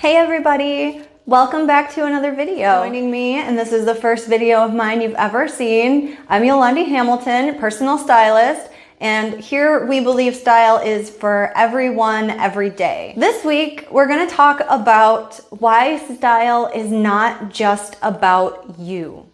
Hey everybody, welcome back to another video. Joining me, and this is the first video of mine you've ever seen. I'm Yolandi Hamilton, personal stylist, and here we believe style is for everyone, every day. This week, we're gonna talk about why style is not just about you.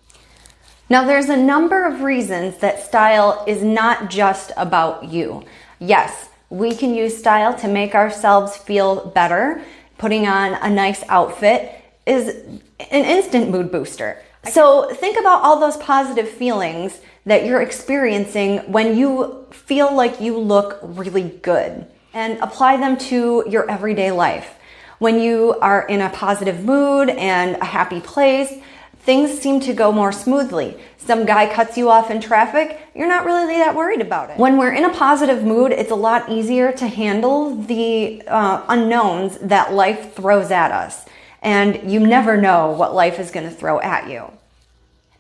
Now, there's a number of reasons that style is not just about you. Yes, we can use style to make ourselves feel better. Putting on a nice outfit is an instant mood booster. So think about all those positive feelings that you're experiencing when you feel like you look really good and apply them to your everyday life. When you are in a positive mood and a happy place, things seem to go more smoothly. Some guy cuts you off in traffic, you're not really that worried about it. When we're in a positive mood, it's a lot easier to handle the unknowns that life throws at us. And you never know what life is going to throw at you.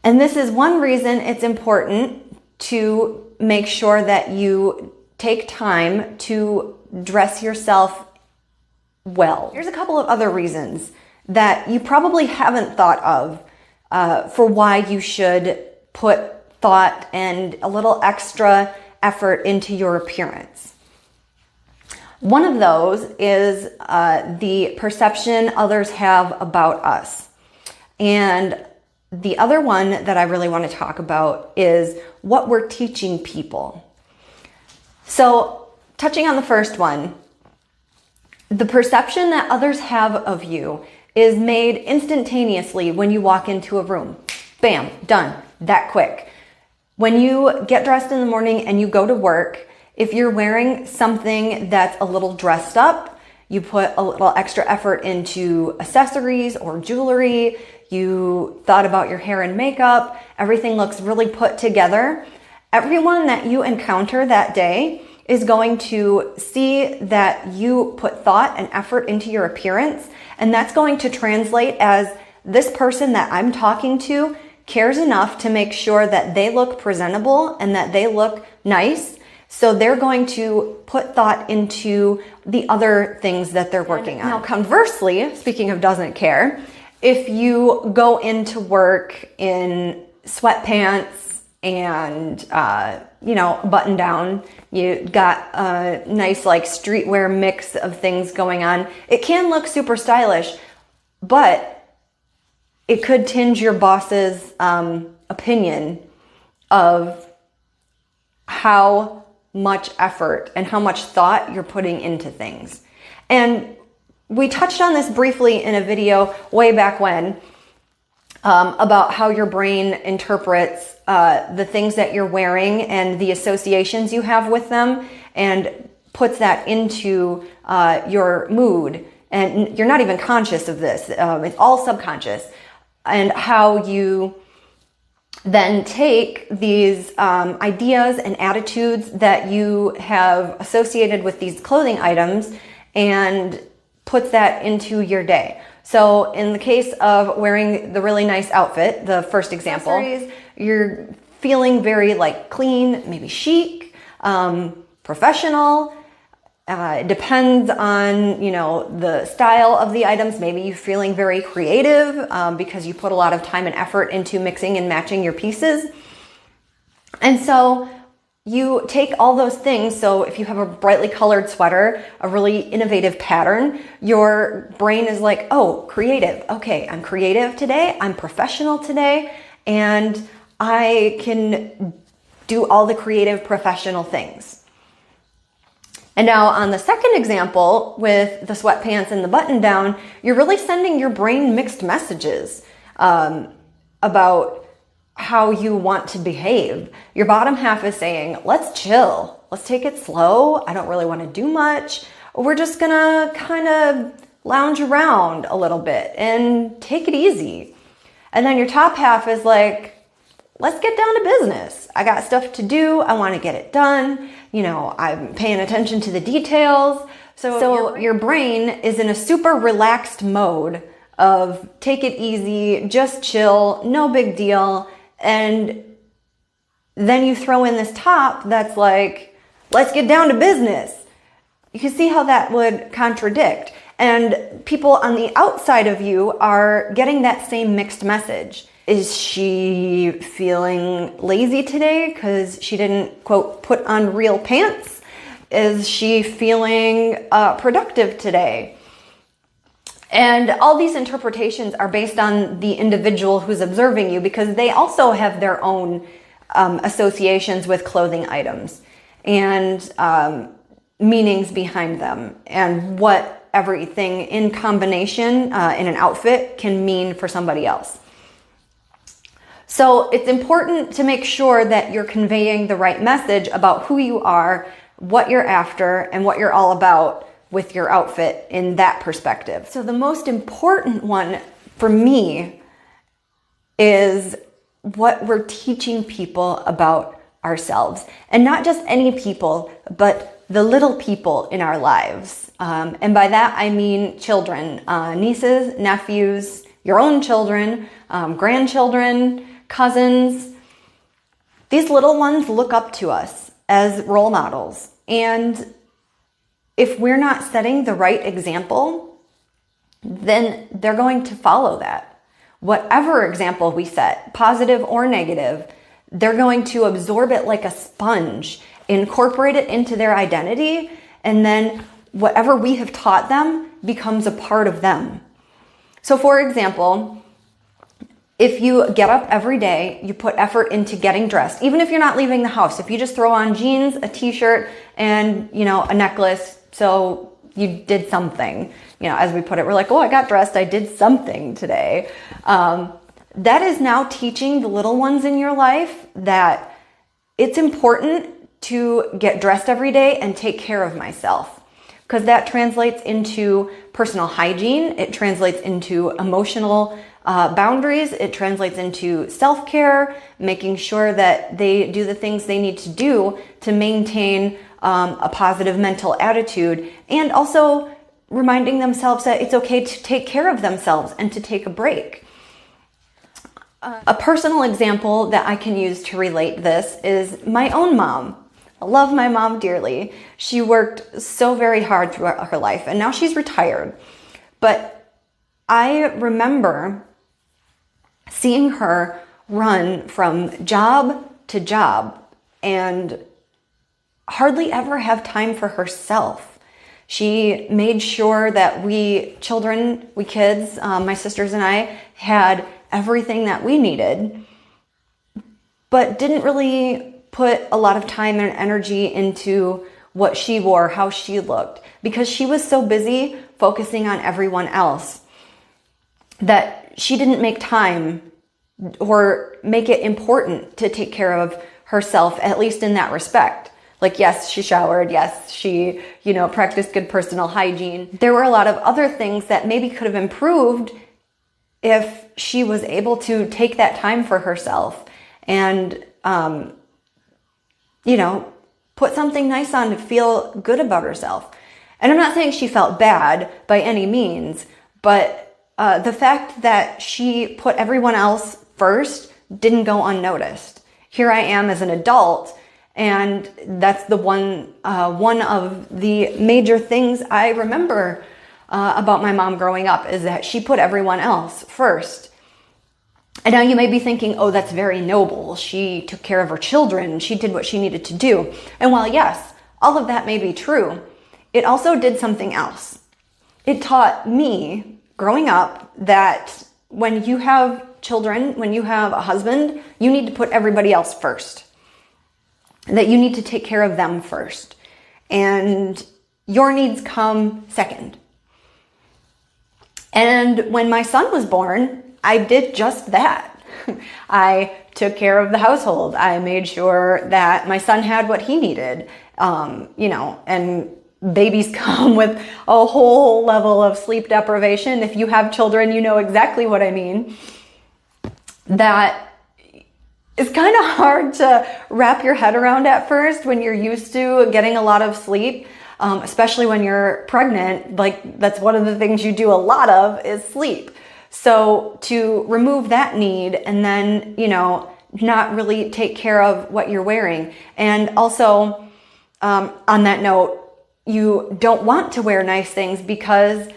And this is one reason it's important to make sure that you take time to dress yourself well. Here's a couple of other reasons that you probably haven't thought of for why you should put thought and a little extra effort into your appearance. One of those is the perception others have about us. And the other one that I really want to talk about is what we're teaching people. So, touching on the first one, the perception that others have of you is made instantaneously when you walk into a room. Bam, done, that quick. When you get dressed in the morning and you go to work, if you're wearing something that's a little dressed up, you put a little extra effort into accessories or jewelry, you thought about your hair and makeup, everything looks really put together. Everyone that you encounter that day is going to see that you put thought and effort into your appearance, and that's going to translate as this person that I'm talking to cares enough to make sure that they look presentable and that they look nice. So they're going to put thought into the other things that they're working on. Now, conversely, speaking of doesn't care, if you go into work in sweatpants and, button down, you got a nice like streetwear mix of things going on, it can look super stylish, but it could tinge your boss's opinion of how much effort and how much thought you're putting into things. And we touched on this briefly in a video way back when about how your brain interprets the things that you're wearing and the associations you have with them and puts that into your mood. And you're not even conscious of this. It's all subconscious. And how you then take these ideas and attitudes that you have associated with these clothing items and put that into your day. So in the case of wearing the really nice outfit, the first example, you're feeling very like clean, maybe chic, professional. It depends on, the style of the items. Maybe you're feeling very creative because you put a lot of time and effort into mixing and matching your pieces. And so you take all those things. So if you have a brightly colored sweater, a really innovative pattern, your brain is like, oh, creative. Okay, I'm creative today. I'm professional today. And I can do all the creative professional things. And now on the second example with the sweatpants and the button down, you're really sending your brain mixed messages about how you want to behave. Your bottom half is saying, let's chill. Let's take it slow. I don't really want to do much. We're just going to kind of lounge around a little bit and take it easy. And then your top half is like, let's get down to business. I got stuff to do. I want to get it done. I'm paying attention to the details. So your brain is in a super relaxed mode of take it easy, just chill, no big deal. And then you throw in this top that's like, let's get down to business. You can see how that would contradict. And people on the outside of you are getting that same mixed message. Is she feeling lazy today because she didn't, quote, put on real pants? Is she feeling productive today? And all these interpretations are based on the individual who's observing you, because they also have their own associations with clothing items and meanings behind them, and what everything in combination in an outfit can mean for somebody else. So it's important to make sure that you're conveying the right message about who you are, what you're after, and what you're all about with your outfit in that perspective. So the most important one for me is what we're teaching people about ourselves. And not just any people, but the little people in our lives. And by that, I mean children, nieces, nephews, your own children, grandchildren, cousins. These little ones look up to us as role models. And if we're not setting the right example, then they're going to follow that. Whatever example we set, positive or negative, they're going to absorb it like a sponge, incorporate it into their identity, and then whatever we have taught them becomes a part of them. So for example, if you get up every day, you put effort into getting dressed, even if you're not leaving the house, if you just throw on jeans, a t-shirt, and a necklace, so you did something, as we put it, we're like, oh, I got dressed, I did something today. That is now teaching the little ones in your life that it's important to get dressed every day and take care of myself, because that translates into personal hygiene. It translates into emotional boundaries. It translates into self-care, making sure that they do the things they need to do to maintain a positive mental attitude, and also reminding themselves that it's okay to take care of themselves and to take a break. A personal example that I can use to relate this is my own mom. I love my mom dearly. She worked so very hard throughout her life, and now she's retired. But I remember seeing her run from job to job and hardly ever have time for herself. She made sure that we kids, my sisters and I, had everything that we needed, but didn't really put a lot of time and energy into what she wore, how she looked, because she was so busy focusing on everyone else that she didn't make time or make it important to take care of herself, at least in that respect. Like, yes, she showered. Yes, she, practiced good personal hygiene. There were a lot of other things that maybe could have improved if she was able to take that time for herself and, put something nice on to feel good about herself. And I'm not saying she felt bad by any means, but the fact that she put everyone else first didn't go unnoticed. Here I am as an adult, and that's the one of the major things I remember about my mom growing up, is that she put everyone else first. And now you may be thinking, oh, that's very noble. She took care of her children. She did what she needed to do. And while yes, all of that may be true, it also did something else. It taught me growing up that when you have children, when you have a husband, you need to put everybody else first. That you need to take care of them first. And your needs come second. And when my son was born, I did just that. I took care of the household. I made sure that my son had what he needed, and babies come with a whole level of sleep deprivation. If you have children, you know exactly what I mean. That is kind of hard to wrap your head around at first when you're used to getting a lot of sleep, especially when you're pregnant. Like, that's one of the things you do a lot of is sleep. So to remove that need and then, not really take care of what you're wearing. And also, on that note, you don't want to wear nice things because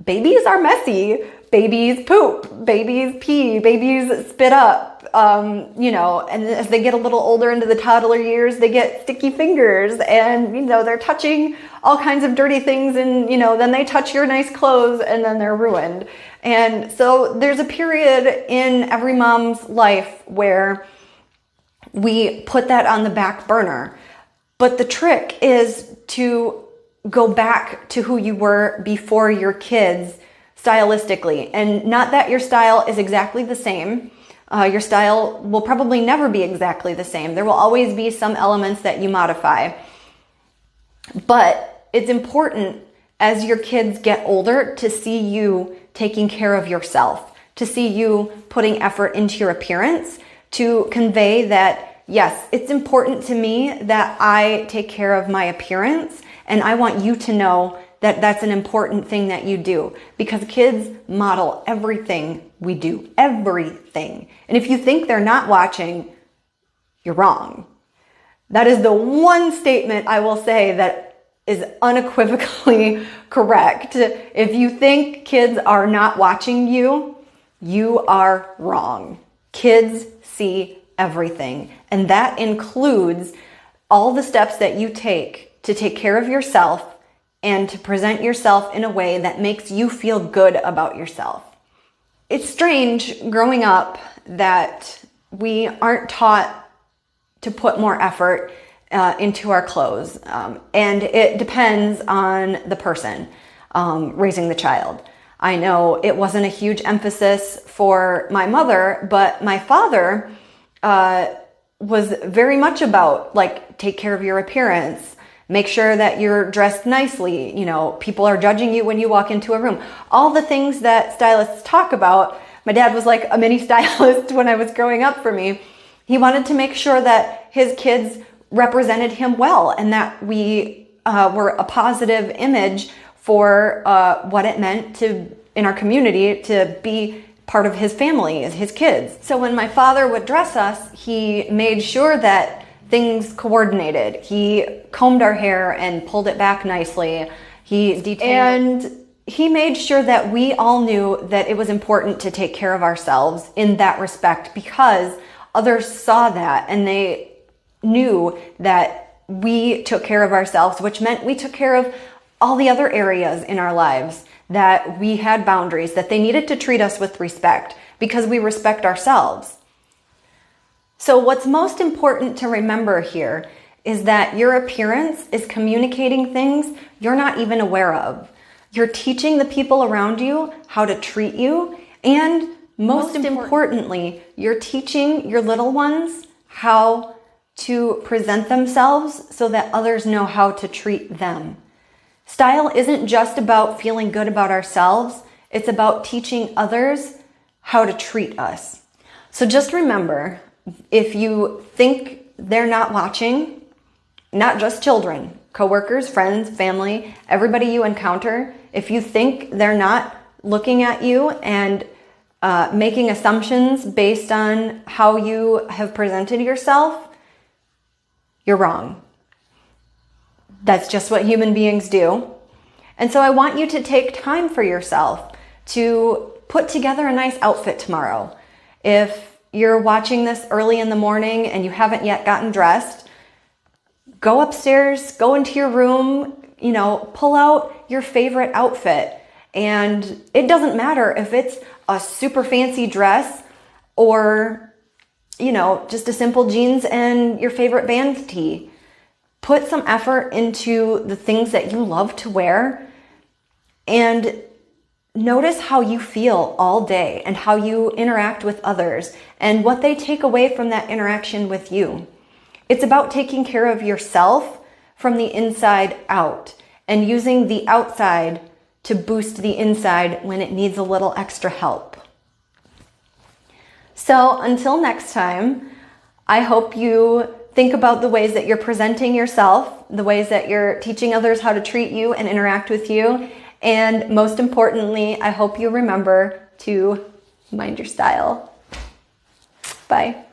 babies are messy. Babies poop, babies pee, babies spit up, and as they get a little older into the toddler years, they get sticky fingers and, they're touching all kinds of dirty things and, then they touch your nice clothes and then they're ruined. And so there's a period in every mom's life where we put that on the back burner. But the trick is to go back to who you were before your kids stylistically. And not that your style is exactly the same. Your style will probably never be exactly the same. There will always be some elements that you modify. But it's important as your kids get older to see you taking care of yourself, to see you putting effort into your appearance, to convey that, yes, it's important to me that I take care of my appearance, and I want you to know that that's an important thing that you do, because kids model everything we do, everything. And if you think they're not watching, you're wrong. That is the one statement I will say that is unequivocally correct. If you think kids are not watching you, you are wrong. Kids see everything, and that includes all the steps that you take to take care of yourself and to present yourself in a way that makes you feel good about yourself. It's strange growing up that we aren't taught to put more effort into our clothes. And it depends on the person raising the child. I know it wasn't a huge emphasis for my mother, but my father was very much about, take care of your appearance. Make sure that you're dressed nicely. People are judging you when you walk into a room. All the things that stylists talk about. My dad was like a mini stylist when I was growing up for me. He wanted to make sure that his kids represented him well and that we were a positive image for what it meant in our community to be part of his family, his kids. So when my father would dress us, he made sure that things coordinated. He combed our hair and pulled it back nicely. He detailed. And he made sure that we all knew that it was important to take care of ourselves in that respect, because others saw that and they knew that we took care of ourselves, which meant we took care of all the other areas in our lives, that we had boundaries, that they needed to treat us with respect because we respect ourselves. So what's most important to remember here is that your appearance is communicating things you're not even aware of. You're teaching the people around you how to treat you, and most importantly, you're teaching your little ones how to present themselves so that others know how to treat them. Style isn't just about feeling good about ourselves, it's about teaching others how to treat us. So just remember, if you think they're not watching, not just children, coworkers, friends, family, everybody you encounter, if you think they're not looking at you and making assumptions based on how you have presented yourself, you're wrong. That's just what human beings do. And so I want you to take time for yourself to put together a nice outfit tomorrow. If you're watching this early in the morning and you haven't yet gotten dressed, go upstairs, go into your room, pull out your favorite outfit. And it doesn't matter if it's a super fancy dress or, just a simple jeans and your favorite band tee. Put some effort into the things that you love to wear and notice how you feel all day and how you interact with others and what they take away from that interaction with you. It's about taking care of yourself from the inside out and using the outside to boost the inside when it needs a little extra help. So until next time, I hope you think about the ways that you're presenting yourself, the ways that you're teaching others how to treat you and interact with you. And most importantly, I hope you remember to mind your style. Bye.